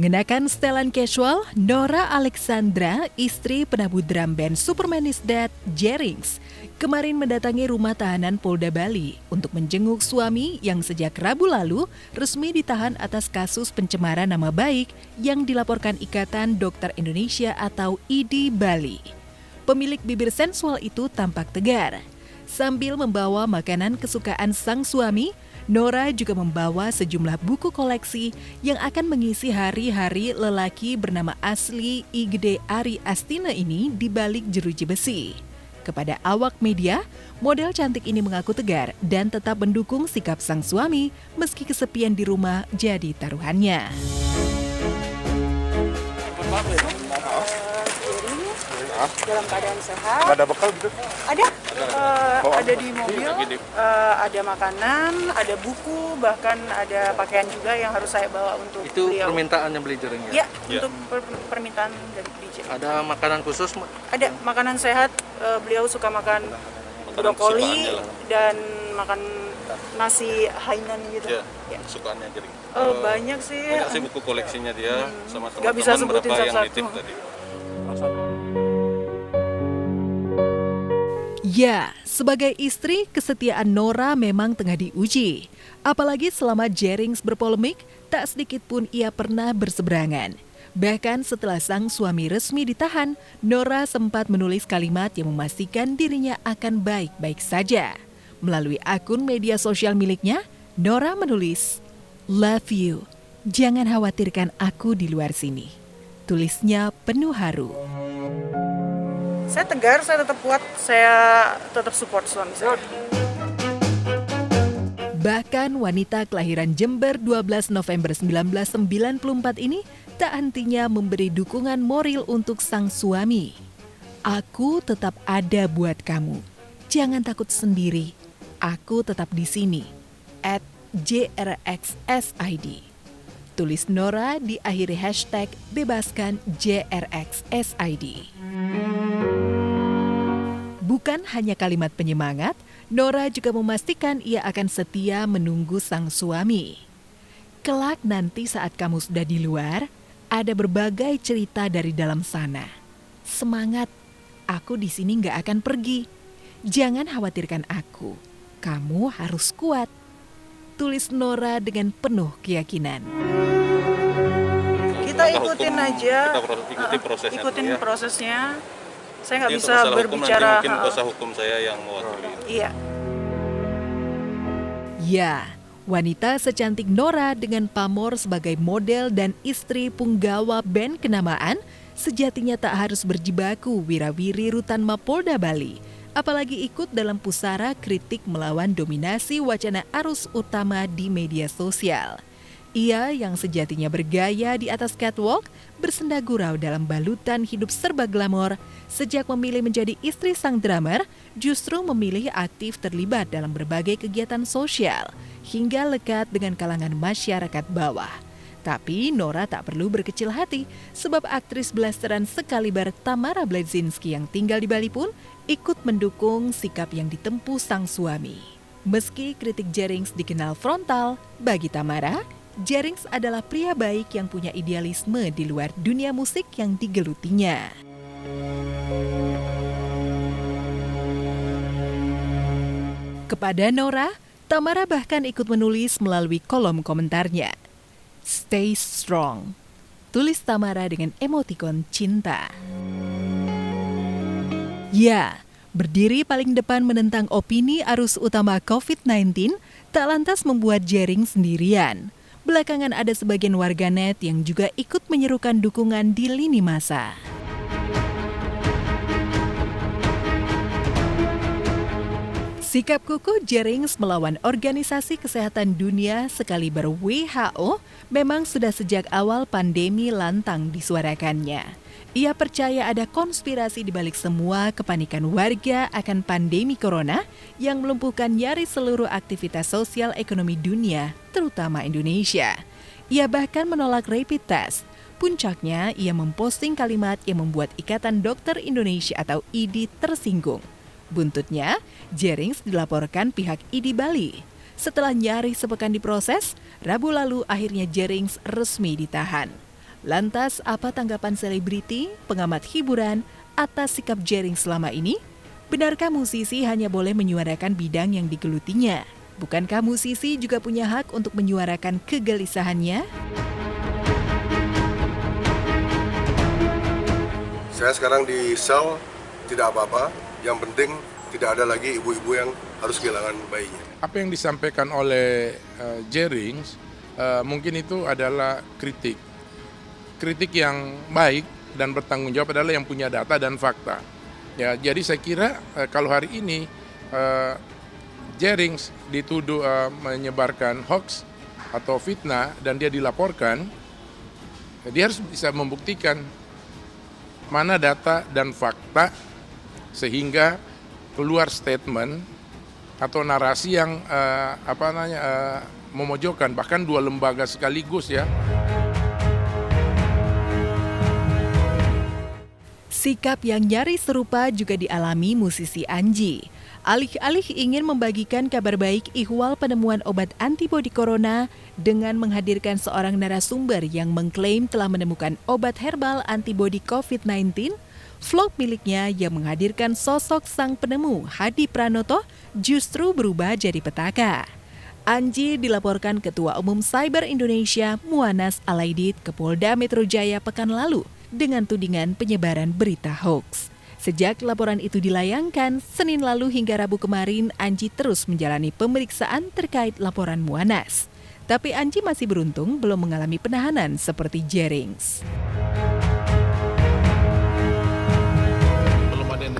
Mengenakan setelan casual, Nora Alexandra, istri penabuh drum band Superman is Dead, Jerings, kemarin mendatangi rumah tahanan Polda Bali untuk menjenguk suami yang sejak Rabu lalu resmi ditahan atas kasus pencemaran nama baik yang dilaporkan Ikatan Dokter Indonesia atau IDI Bali. Pemilik bibir sensual itu tampak tegar. Sambil membawa makanan kesukaan sang suami, Nora juga membawa sejumlah buku koleksi yang akan mengisi hari-hari lelaki bernama asli Igede Ari Astina ini di balik jeruji besi. Kepada awak media, model cantik ini mengaku tegar dan tetap mendukung sikap sang suami meski kesepian di rumah jadi taruhannya. Dalam keadaan sehat. Nggak ada bekal gitu? Ada. Ada di mobil. Ada makanan, ada buku, bahkan ada pakaian juga yang harus saya bawa untuk itu beliau. permintaannya beli jaring ya? Ya, untuk permintaan dari DJ. Ada makanan khusus? Ada makanan sehat. Beliau suka makan brokoli dan makan nasi Hainan gitu. Ya. Kesukaannya jaring. Banyak sih. Banyak sih buku koleksinya dia sama Nggak bisa teman-teman sebutin berapa yang satu-satu. nitip tadi. Ya, sebagai istri, kesetiaan Nora memang tengah diuji. Apalagi selama Jerings berpolemik, tak sedikit pun ia pernah berseberangan. Bahkan setelah sang suami resmi ditahan, Nora sempat menulis kalimat yang memastikan dirinya akan baik-baik saja. Melalui akun media sosial miliknya, Nora menulis, "Love you, jangan khawatirkan aku di luar sini." Tulisnya penuh haru. Saya tegar, saya tetap kuat, saya tetap support suami saya. Bahkan wanita kelahiran Jember 12 November 1994 ini tak hentinya memberi dukungan moral untuk sang suami. "Aku tetap ada buat kamu. Jangan takut sendiri. Aku tetap di sini." @JRXSID. Tulis Nora di akhiri hashtag bebaskan JRXSID. Bukan hanya kalimat penyemangat, Nora juga memastikan ia akan setia menunggu sang suami. "Kelak nanti saat kamu sudah di luar, ada berbagai cerita dari dalam sana. Semangat, aku di sini nggak akan pergi. Jangan khawatirkan aku, kamu harus kuat." Tulis Nora dengan penuh keyakinan. Kita ikutin aja, Prosesnya. ikutin prosesnya. Saya nggak Jadi bisa untuk masalah berbicara. hukum, nanti mungkin kuasa hukum saya yang mewakili. Iya. Ya, wanita secantik Nora dengan pamor sebagai model dan istri punggawa band kenamaan sejatinya tak harus berjibaku wirawiri rutan Mapolda Bali, apalagi ikut dalam pusara kritik melawan dominasi wacana arus utama di media sosial. Ia yang sejatinya bergaya di atas catwalk, bersenda gurau dalam balutan hidup serba glamor, sejak memilih menjadi istri sang drummer, justru memilih aktif terlibat dalam berbagai kegiatan sosial, hingga lekat dengan kalangan masyarakat bawah. Tapi Nora tak perlu berkecil hati, sebab aktris blasteran sekaliber Tamara Blazinski yang tinggal di Bali pun ikut mendukung sikap yang ditempuh sang suami. Meski kritik Jerings dikenal frontal, bagi Tamara, Jerings adalah pria baik yang punya idealisme di luar dunia musik yang digelutinya. Kepada Nora, Tamara bahkan ikut menulis melalui kolom komentarnya, "Stay strong." Tulis Tamara dengan emotikon cinta. Ya, berdiri paling depan menentang opini arus utama COVID-19 tak lantas membuat Jerings sendirian. Belakangan ada sebagian warganet yang juga ikut menyerukan dukungan di lini masa. Sikap kukuh Jerings melawan Organisasi Kesehatan Dunia sekaliber WHO memang sudah sejak awal pandemi lantang disuarakannya. Ia percaya ada konspirasi di balik semua kepanikan warga akan pandemi corona yang melumpuhkan nyaris seluruh aktivitas sosial ekonomi dunia, terutama Indonesia. Ia bahkan menolak rapid test. Puncaknya, ia memposting kalimat yang membuat Ikatan Dokter Indonesia atau IDI tersinggung. Buntutnya, Jerings dilaporkan pihak IDI Bali. Setelah nyaris sepekan diproses, Rabu lalu akhirnya Jerings resmi ditahan. Lantas, apa tanggapan selebriti, pengamat hiburan, atas sikap Jering selama ini? Benarkah musisi hanya boleh menyuarakan bidang yang digelutinya? Bukankah musisi juga punya hak untuk menyuarakan kegelisahannya? Saya sekarang di sel, tidak apa-apa. Yang penting tidak ada lagi ibu-ibu yang harus kehilangan bayinya. Apa yang disampaikan oleh Jering mungkin itu adalah kritik. Kritik yang baik dan bertanggung jawab adalah yang punya data dan fakta. Ya, jadi saya kira kalau hari ini Jering dituduh menyebarkan hoax atau fitnah dan dia dilaporkan, dia harus bisa membuktikan mana data dan fakta sehingga keluar statement atau narasi yang memojokkan, bahkan dua lembaga sekaligus ya. Sikap yang nyaris serupa juga dialami musisi Anji. Alih-alih ingin membagikan kabar baik ihwal penemuan obat antibodi corona dengan menghadirkan seorang narasumber yang mengklaim telah menemukan obat herbal antibodi COVID-19, vlog miliknya yang menghadirkan sosok sang penemu Hadi Pranoto justru berubah jadi petaka. Anji dilaporkan Ketua Umum Cyber Indonesia Muanas Alaidit ke Polda Metro Jaya pekan lalu dengan tudingan penyebaran berita hoax. Sejak laporan itu dilayangkan, Senin lalu hingga Rabu kemarin, Anji terus menjalani pemeriksaan terkait laporan Muanas. Tapi Anji masih beruntung belum mengalami penahanan seperti Jerings.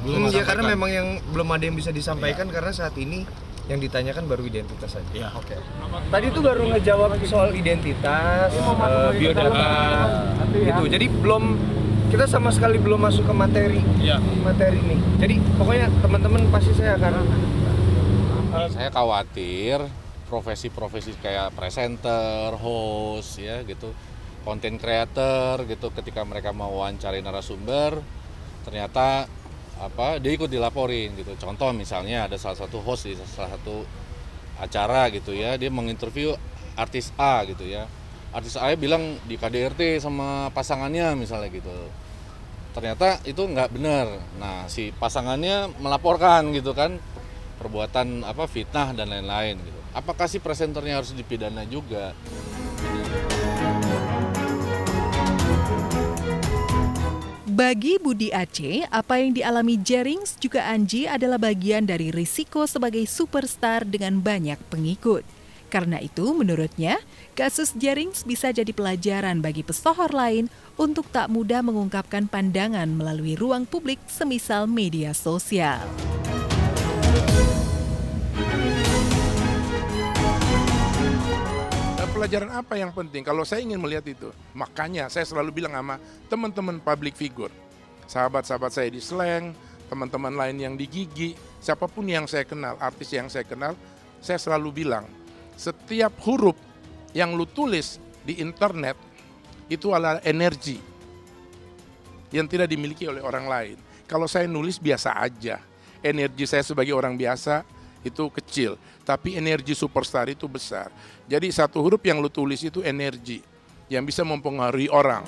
Belum ya, karena memang yang belum ada yang bisa disampaikan karena saat ini yang ditanyakan baru identitas saja. Ya. Oke. Tadi itu baru ngejawab soal identitas, biodata, gitu. Jadi kita sama sekali belum masuk ke materi nih. Jadi pokoknya teman-teman pasti saya akan. Saya khawatir profesi-profesi kayak presenter, host, ya gitu, content creator gitu, ketika mereka mau wawancari narasumber, ternyata dia ikut dilaporin gitu. Contoh misalnya ada salah satu host di salah satu acara gitu ya, dia menginterview artis A gitu ya. Artis A bilang di KDRT sama pasangannya misalnya gitu. Ternyata itu nggak benar. Nah, si pasangannya melaporkan gitu kan perbuatan fitnah dan lain-lain gitu. Apakah si presenternya harus dipidana juga? Bagi Budi Aceh, apa yang dialami Jerings juga Anji adalah bagian dari risiko sebagai superstar dengan banyak pengikut. Karena itu, menurutnya, kasus Jerings bisa jadi pelajaran bagi pesohor lain untuk tak mudah mengungkapkan pandangan melalui ruang publik semisal media sosial. Pelajaran apa yang penting? Kalau saya ingin melihat itu, makanya saya selalu bilang sama teman-teman public figure, sahabat-sahabat saya di Slang, teman-teman lain yang di Gigi, siapapun yang saya kenal, artis yang saya kenal, saya selalu bilang, setiap huruf yang lu tulis di internet itu adalah energi yang tidak dimiliki oleh orang lain. Kalau saya nulis biasa aja, energi saya sebagai orang biasa itu kecil, tapi energi superstar itu besar. Jadi satu huruf yang lu tulis itu energi yang bisa mempengaruhi orang.